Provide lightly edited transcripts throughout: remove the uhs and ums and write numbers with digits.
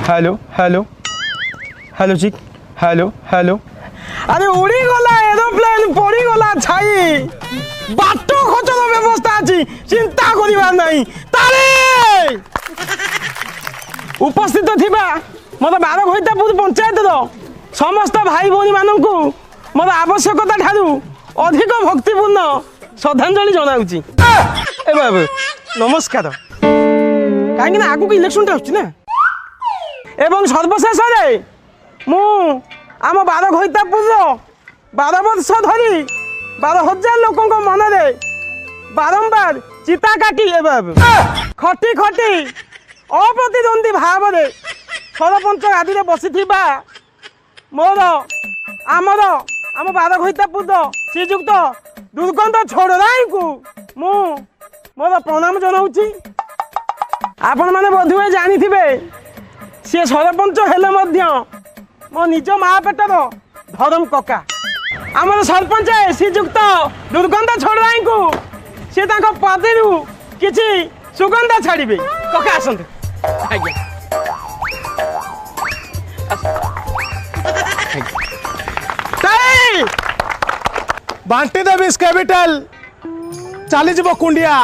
hello hello hello जी hello hello अरे उड़ी गला एरोप्लेन पड़ी गला छाई बाट खचर व्यवस्था अच्छी चिंता करिबार नहीं तारे उपस्थित थिबा मत 12 घंटा पंचायत समस्त भाई भौणी मानू मोर आवश्यकता ठारू अधिक भक्तिपूर्ण श्रद्धांजलि जनाऊँगी ए बाबू नमस्कार कहीं आगू इलेक्शन आसुना एवं सर्वशेष मु आम 12 घंटापुर 12 वर्ष धरी 12,000 लोक मन बारंबार चिता काटी ए बाबू खटी खटी अप्रतिद्वंदी भाव में सरपंच आदि बसी मोर आमर आम 12 घंटापुर श्रीजुक्त दुर्गंध छोड़राई को मु मोर प्रणाम जनाऊँगी आपण मैंने बोधुए जानी सी सरपंच हेले मो निज माँ पेटर धरम कका आमर सरपंच श्रीजुक्त दुर्गंध छोड़राई को सी पदी किसी सुगंध छाड़े कका आसतु बांटी देवी कैपिटल चली जीव कुंडिया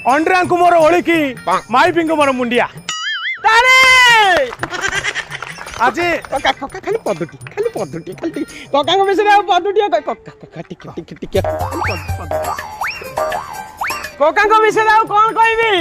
अंड्रिया को मोर ओलिकी माइपी को मोर मुंडिया आज खाली पदुटी खाली कका विषय पदुटी कका विषय कौन कहबी